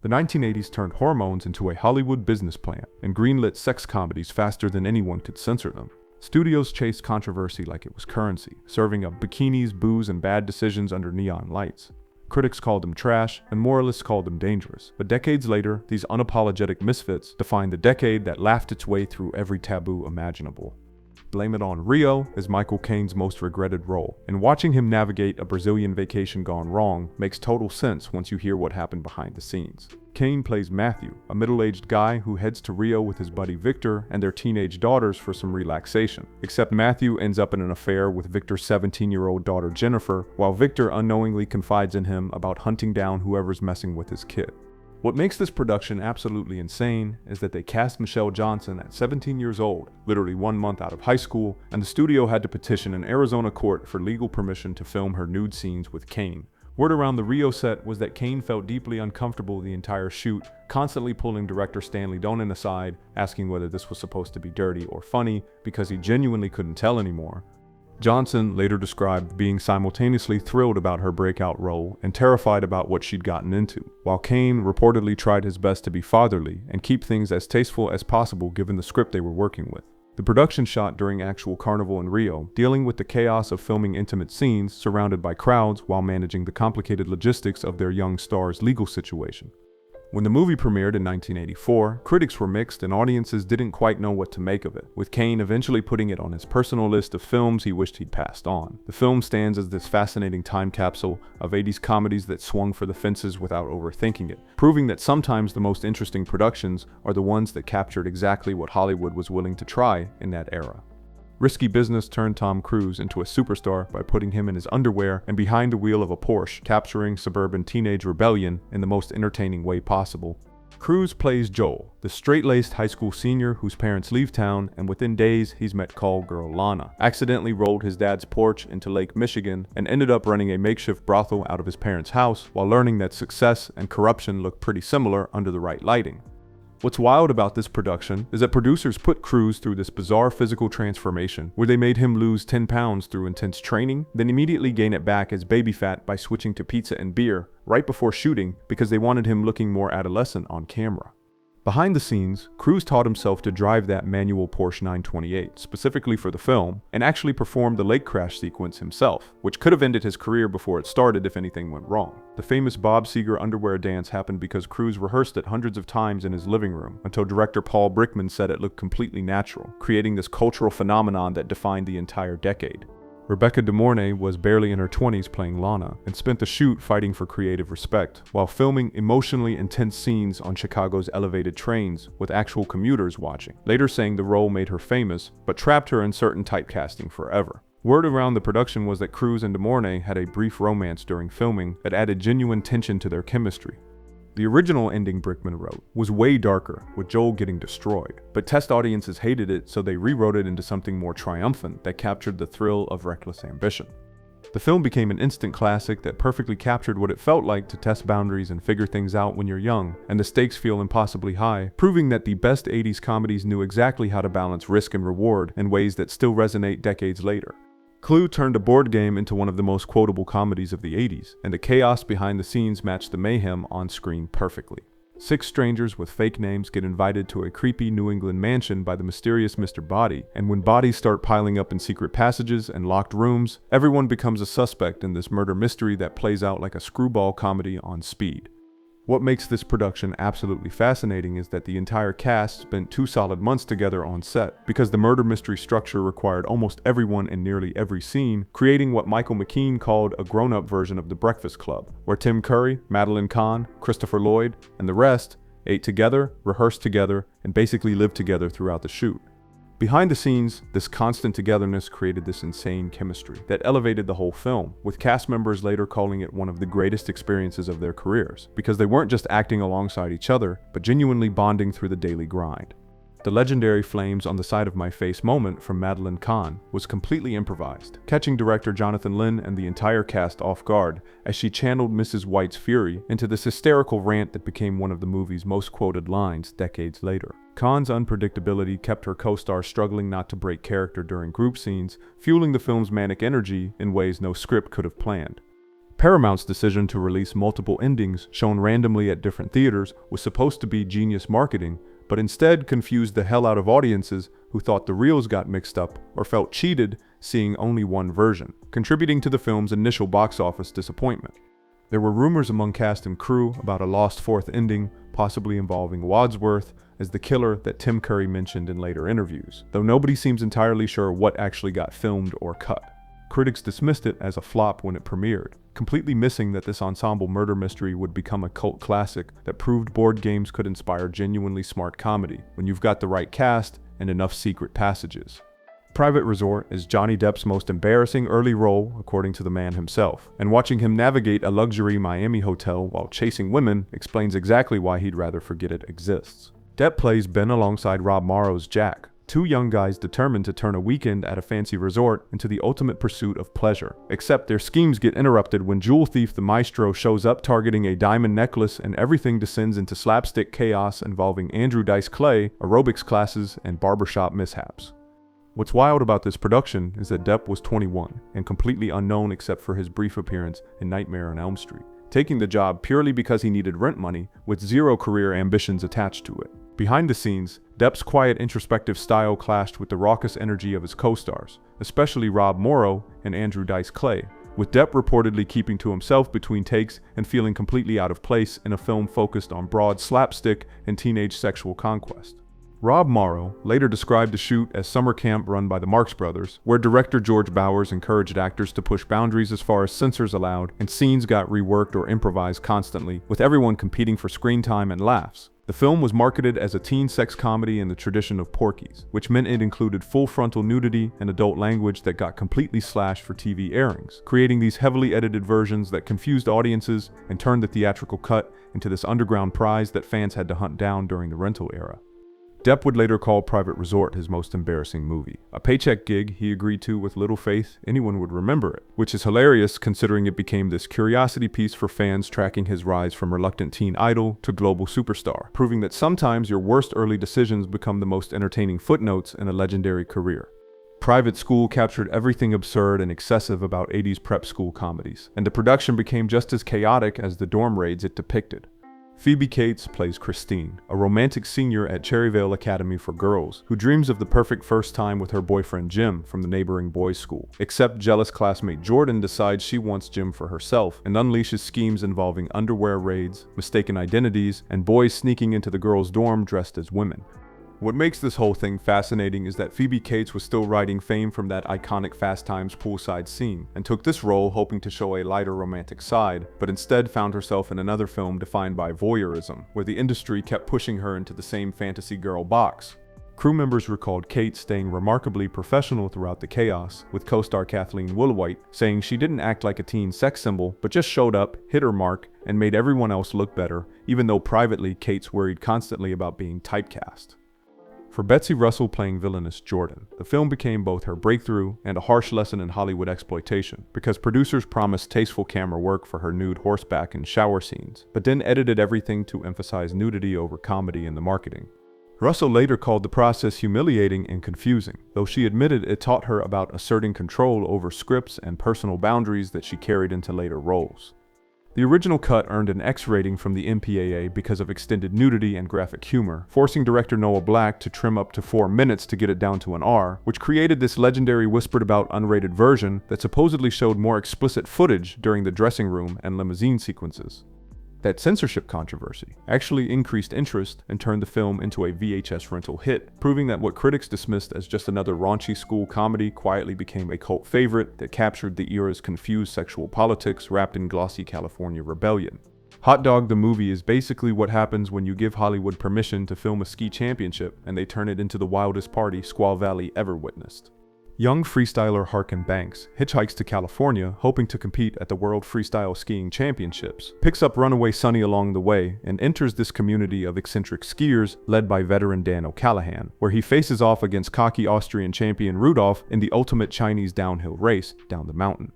The 1980s turned hormones into a Hollywood business plan and greenlit sex comedies faster than anyone could censor them. Studios chased controversy like it was currency, serving up bikinis, booze, and bad decisions under neon lights. Critics called them trash, and moralists called them dangerous. But decades later, these unapologetic misfits defined the decade that laughed its way through every taboo imaginable. Blame It on Rio is Michael Caine's most regretted role, and watching him navigate a Brazilian vacation gone wrong makes total sense once you hear what happened behind the scenes. Caine plays Matthew, a middle-aged guy who heads to Rio with his buddy Victor and their teenage daughters for some relaxation. Except Matthew ends up in an affair with Victor's 17-year-old daughter Jennifer, while Victor unknowingly confides in him about hunting down whoever's messing with his kid. What makes this production absolutely insane is that they cast Michelle Johnson at 17 years old, literally 1 month out of high school, and the studio had to petition an Arizona court for legal permission to film her nude scenes with Caine. Word around the Rio set was that Caine felt deeply uncomfortable the entire shoot, constantly pulling director Stanley Donen aside, asking whether this was supposed to be dirty or funny, because he genuinely couldn't tell anymore. Johnson later described being simultaneously thrilled about her breakout role and terrified about what she'd gotten into, while Caine reportedly tried his best to be fatherly and keep things as tasteful as possible given the script they were working with. The production shot during actual Carnival in Rio, dealing with the chaos of filming intimate scenes surrounded by crowds while managing the complicated logistics of their young star's legal situation. When the movie premiered in 1984, critics were mixed and audiences didn't quite know what to make of it, with Caine eventually putting it on his personal list of films he wished he'd passed on. The film stands as this fascinating time capsule of 80s comedies that swung for the fences without overthinking it, proving that sometimes the most interesting productions are the ones that captured exactly what Hollywood was willing to try in that era. Risky Business turned Tom Cruise into a superstar by putting him in his underwear and behind the wheel of a Porsche, capturing suburban teenage rebellion in the most entertaining way possible. Cruise plays Joel, the straight-laced high school senior whose parents leave town, and within days he's met call girl Lana, accidentally rolled his dad's Porsche into Lake Michigan, and ended up running a makeshift brothel out of his parents' house while learning that success and corruption look pretty similar under the right lighting. What's wild about this production is that producers put Cruise through this bizarre physical transformation where they made him lose 10 pounds through intense training, then immediately gain it back as baby fat by switching to pizza and beer right before shooting because they wanted him looking more adolescent on camera. Behind the scenes, Cruise taught himself to drive that manual Porsche 928 specifically for the film and actually performed the lake crash sequence himself, which could have ended his career before it started if anything went wrong. The famous Bob Seger underwear dance happened because Cruise rehearsed it hundreds of times in his living room until director Paul Brickman said it looked completely natural, creating this cultural phenomenon that defined the entire decade. Rebecca De Mornay was barely in her 20s playing Lana, and spent the shoot fighting for creative respect, while filming emotionally intense scenes on Chicago's elevated trains with actual commuters watching, later saying the role made her famous, but trapped her in certain typecasting forever. Word around the production was that Cruise and De Mornay had a brief romance during filming that added genuine tension to their chemistry. The original ending Brickman wrote was way darker, with Joel getting destroyed, but test audiences hated it, so they rewrote it into something more triumphant that captured the thrill of reckless ambition. The film became an instant classic that perfectly captured what it felt like to test boundaries and figure things out when you're young, and the stakes feel impossibly high, proving that the best 80s comedies knew exactly how to balance risk and reward in ways that still resonate decades later. Clue turned a board game into one of the most quotable comedies of the 80s, and the chaos behind the scenes matched the mayhem on screen perfectly. 6 strangers with fake names get invited to a creepy New England mansion by the mysterious Mr. Body, and when bodies start piling up in secret passages and locked rooms, everyone becomes a suspect in this murder mystery that plays out like a screwball comedy on speed. What makes this production absolutely fascinating is that the entire cast spent 2 solid months together on set, because the murder mystery structure required almost everyone in nearly every scene, creating what Michael McKean called a grown-up version of The Breakfast Club, where Tim Curry, Madeline Kahn, Christopher Lloyd, and the rest ate together, rehearsed together, and basically lived together throughout the shoot. Behind the scenes, this constant togetherness created this insane chemistry that elevated the whole film, with cast members later calling it one of the greatest experiences of their careers, because they weren't just acting alongside each other, but genuinely bonding through the daily grind. The legendary flames on the side of my face moment from Madeline Kahn was completely improvised, catching director Jonathan Lynn and the entire cast off guard as she channeled Mrs. White's fury into this hysterical rant that became one of the movie's most quoted lines decades later. Kahn's unpredictability kept her co-star struggling not to break character during group scenes, fueling the film's manic energy in ways no script could have planned. Paramount's decision to release multiple endings shown randomly at different theaters was supposed to be genius marketing, but instead confused the hell out of audiences who thought the reels got mixed up or felt cheated seeing only one version, contributing to the film's initial box office disappointment. There were rumors among cast and crew about a lost fourth ending, possibly involving Wadsworth as the killer that Tim Curry mentioned in later interviews, though nobody seems entirely sure what actually got filmed or cut. Critics dismissed it as a flop when it premiered, completely missing that this ensemble murder mystery would become a cult classic that proved board games could inspire genuinely smart comedy when you've got the right cast and enough secret passages. Private Resort is Johnny Depp's most embarrassing early role, according to the man himself, and watching him navigate a luxury Miami hotel while chasing women explains exactly why he'd rather forget it exists. Depp plays Ben alongside Rob Morrow's Jack, two young guys determined to turn a weekend at a fancy resort into the ultimate pursuit of pleasure. Except their schemes get interrupted when jewel thief the Maestro shows up targeting a diamond necklace, and everything descends into slapstick chaos involving Andrew Dice Clay, aerobics classes, and barbershop mishaps. What's wild about this production is that Depp was 21 and completely unknown except for his brief appearance in Nightmare on Elm Street, taking the job purely because he needed rent money with zero career ambitions attached to it. Behind the scenes, Depp's quiet, introspective style clashed with the raucous energy of his co-stars, especially Rob Morrow and Andrew Dice Clay, with Depp reportedly keeping to himself between takes and feeling completely out of place in a film focused on broad slapstick and teenage sexual conquest. Rob Morrow later described the shoot as summer camp run by the Marx Brothers, where director George Bowers encouraged actors to push boundaries as far as censors allowed, and scenes got reworked or improvised constantly, with everyone competing for screen time and laughs. The film was marketed as a teen sex comedy in the tradition of Porky's, which meant it included full frontal nudity and adult language that got completely slashed for TV airings, creating these heavily edited versions that confused audiences and turned the theatrical cut into this underground prize that fans had to hunt down during the rental era. Depp would later call Private Resort his most embarrassing movie, a paycheck gig he agreed to with little faith anyone would remember it, which is hilarious considering it became this curiosity piece for fans tracking his rise from reluctant teen idol to global superstar, proving that sometimes your worst early decisions become the most entertaining footnotes in a legendary career. Private School captured everything absurd and excessive about 80s prep school comedies, and the production became just as chaotic as the dorm raids it depicted. Phoebe Cates plays Christine, a romantic senior at Cherryvale Academy for Girls, who dreams of the perfect first time with her boyfriend Jim from the neighboring boys' school. Except jealous classmate Jordan decides she wants Jim for herself and unleashes schemes involving underwear raids, mistaken identities, and boys sneaking into the girls' dorm dressed as women. What makes this whole thing fascinating is that Phoebe Cates was still riding fame from that iconic Fast Times poolside scene, and took this role hoping to show a lighter romantic side, but instead found herself in another film defined by voyeurism, where the industry kept pushing her into the same fantasy girl box. Crew members recalled Kate staying remarkably professional throughout the chaos, with co-star Kathleen Woolwhite saying she didn't act like a teen sex symbol, but just showed up, hit her mark, and made everyone else look better, even though privately Kate's worried constantly about being typecast. For Betsy Russell playing villainous Jordan, the film became both her breakthrough and a harsh lesson in Hollywood exploitation, because producers promised tasteful camera work for her nude horseback and shower scenes, but then edited everything to emphasize nudity over comedy in the marketing. Russell later called the process humiliating and confusing, though she admitted it taught her about asserting control over scripts and personal boundaries that she carried into later roles. The original cut earned an X rating from the MPAA because of extended nudity and graphic humor, forcing director Noah Black to trim up to 4 minutes to get it down to an R, which created this legendary whispered about unrated version that supposedly showed more explicit footage during the dressing room and limousine sequences. That censorship controversy actually increased interest and turned the film into a VHS rental hit, proving that what critics dismissed as just another raunchy school comedy quietly became a cult favorite that captured the era's confused sexual politics wrapped in glossy California rebellion. Hot Dog the movie is basically what happens when you give Hollywood permission to film a ski championship and they turn it into the wildest party Squaw Valley ever witnessed. Young freestyler Harkin Banks hitchhikes to California hoping to compete at the World Freestyle Skiing Championships, picks up runaway Sonny along the way, and enters this community of eccentric skiers led by veteran Dan O'Callahan, where he faces off against cocky Austrian champion Rudolph in the ultimate Chinese downhill race down the mountain.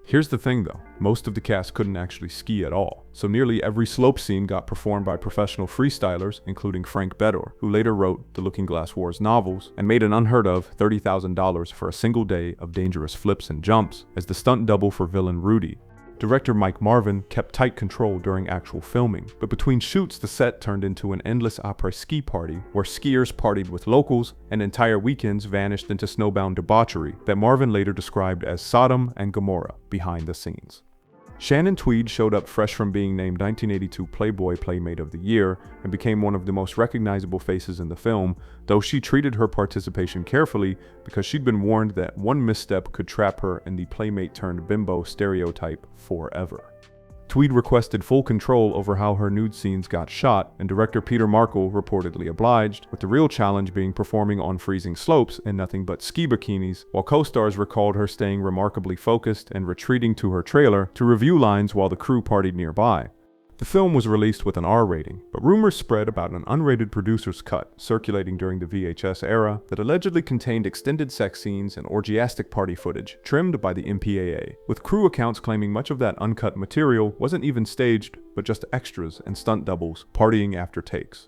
Here's the thing though, most of the cast couldn't actually ski at all, so nearly every slope scene got performed by professional freestylers, including Frank Bedore, who later wrote the Looking Glass Wars novels and made an unheard of $30,000 for a single day of dangerous flips and jumps as the stunt double for villain Rudy. Director Mike Marvin kept tight control during actual filming, but between shoots the set turned into an endless après-ski party where skiers partied with locals and entire weekends vanished into snowbound debauchery that Marvin later described as Sodom and Gomorrah behind the scenes. Shannon Tweed showed up fresh from being named 1982 Playboy Playmate of the Year and became one of the most recognizable faces in the film, though she treated her participation carefully because she'd been warned that one misstep could trap her in the playmate-turned-bimbo stereotype forever. Tweed requested full control over how her nude scenes got shot, and director Peter Markle reportedly obliged, with the real challenge being performing on freezing slopes in nothing but ski bikinis, while co-stars recalled her staying remarkably focused and retreating to her trailer to review lines while the crew partied nearby. The film was released with an R rating, but rumors spread about an unrated producer's cut circulating during the VHS era that allegedly contained extended sex scenes and orgiastic party footage trimmed by the MPAA, with crew accounts claiming much of that uncut material wasn't even staged, but just extras and stunt doubles partying after takes.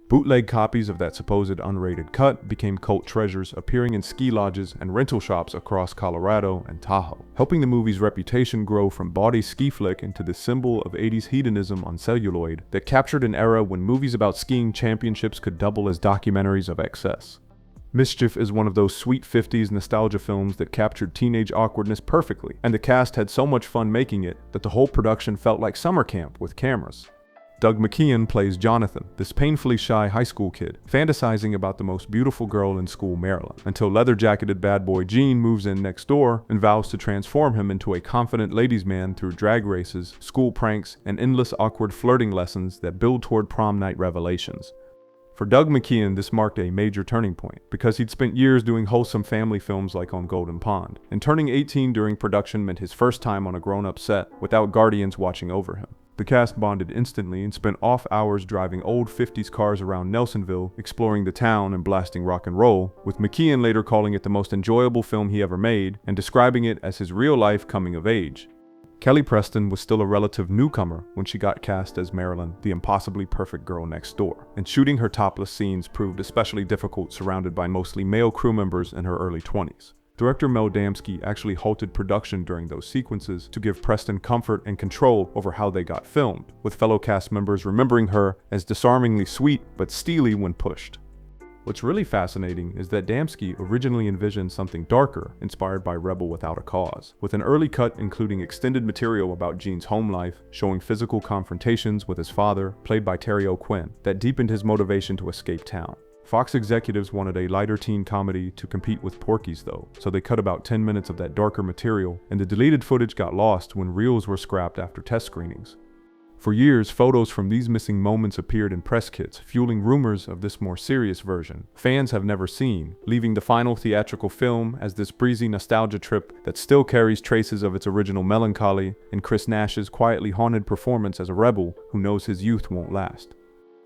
Bootleg copies of that supposed unrated cut became cult treasures, appearing in ski lodges and rental shops across Colorado and Tahoe, helping the movie's reputation grow from bawdy ski flick into the symbol of 80s hedonism on celluloid that captured an era when movies about skiing championships could double as documentaries of excess. Mischief is one of those sweet 50s nostalgia films that captured teenage awkwardness perfectly, and the cast had so much fun making it that the whole production felt like summer camp with cameras. Doug McKeon plays Jonathan, this painfully shy high school kid, fantasizing about the most beautiful girl in school Maryland, until leather-jacketed bad boy Gene moves in next door and vows to transform him into a confident ladies' man through drag races, school pranks, and endless awkward flirting lessons that build toward prom night revelations. For Doug McKeon, this marked a major turning point, because he'd spent years doing wholesome family films like on Golden Pond, and turning 18 during production meant his first time on a grown-up set without guardians watching over him. The cast bonded instantly and spent off hours driving old 50s cars around Nelsonville, exploring the town and blasting rock and roll, with McKeon later calling it the most enjoyable film he ever made and describing it as his real-life coming of age. Kelly Preston was still a relative newcomer when she got cast as Marilyn, the impossibly perfect girl next door, and shooting her topless scenes proved especially difficult surrounded by mostly male crew members in her early 20s. Director Mel Damsky actually halted production during those sequences to give Preston comfort and control over how they got filmed, with fellow cast members remembering her as disarmingly sweet but steely when pushed. What's really fascinating is that Damsky originally envisioned something darker, inspired by Rebel Without a Cause, with an early cut including extended material about Gene's home life, showing physical confrontations with his father, played by Terry O'Quinn, that deepened his motivation to escape town. Fox executives wanted a lighter teen comedy to compete with Porky's though, so they cut about 10 minutes of that darker material, and the deleted footage got lost when reels were scrapped after test screenings. For years, photos from these missing moments appeared in press kits, fueling rumors of this more serious version fans have never seen, leaving the final theatrical film as this breezy nostalgia trip that still carries traces of its original melancholy and Chris Nash's quietly haunted performance as a rebel who knows his youth won't last.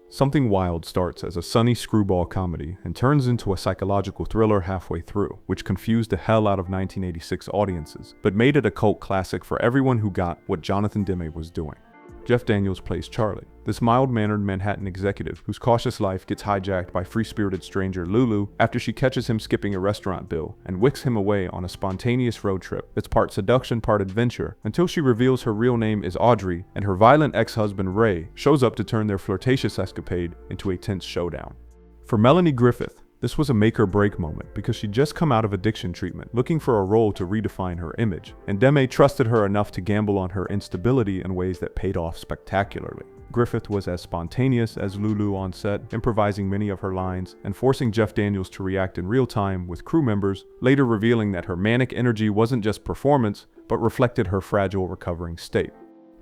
Something Wild starts as a sunny screwball comedy and turns into a psychological thriller halfway through, which confused the hell out of 1986 audiences, but made it a cult classic for everyone who got what Jonathan Demme was doing. Jeff Daniels plays Charlie, this mild-mannered Manhattan executive whose cautious life gets hijacked by free-spirited stranger Lulu after she catches him skipping a restaurant bill and wicks him away on a spontaneous road trip that's part seduction, part adventure, until she reveals her real name is Audrey and her violent ex-husband Ray shows up to turn their flirtatious escapade into a tense showdown. For Melanie Griffith, this was a make-or-break moment because she'd just come out of addiction treatment, looking for a role to redefine her image, and Demme trusted her enough to gamble on her instability in ways that paid off spectacularly. Griffith was as spontaneous as Lulu on set, improvising many of her lines and forcing Jeff Daniels to react in real time with crew members, later revealing that her manic energy wasn't just performance, but reflected her fragile recovering state.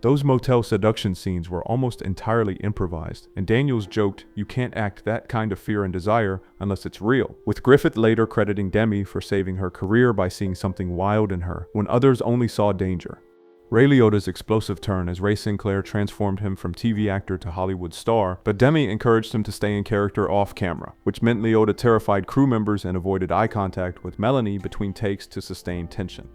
Those motel seduction scenes were almost entirely improvised, and Daniels joked, "You can't act that kind of fear and desire unless it's real," with Griffith later crediting Demme for saving her career by seeing something wild in her when others only saw danger. Ray Liotta's explosive turn as Ray Sinclair transformed him from TV actor to Hollywood star, but Demme encouraged him to stay in character off camera, which meant Liotta terrified crew members and avoided eye contact with Melanie between takes to sustain tension.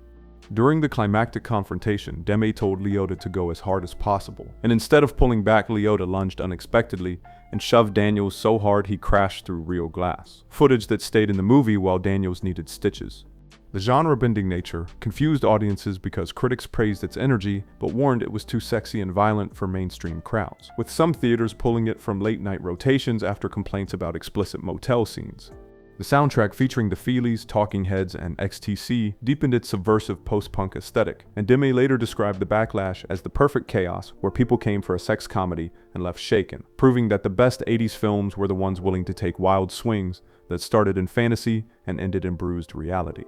During the climactic confrontation, Demme told Liotta to go as hard as possible, and instead of pulling back, Liotta lunged unexpectedly and shoved Daniels so hard he crashed through real glass, footage that stayed in the movie while Daniels needed stitches. The genre-bending nature confused audiences because critics praised its energy, but warned it was too sexy and violent for mainstream crowds, with some theaters pulling it from late-night rotations after complaints about explicit motel scenes. The soundtrack featuring the Feelies, Talking Heads, and XTC deepened its subversive post-punk aesthetic, and Demme later described the backlash as the perfect chaos where people came for a sex comedy and left shaken, proving that the best 80s films were the ones willing to take wild swings that started in fantasy and ended in bruised reality.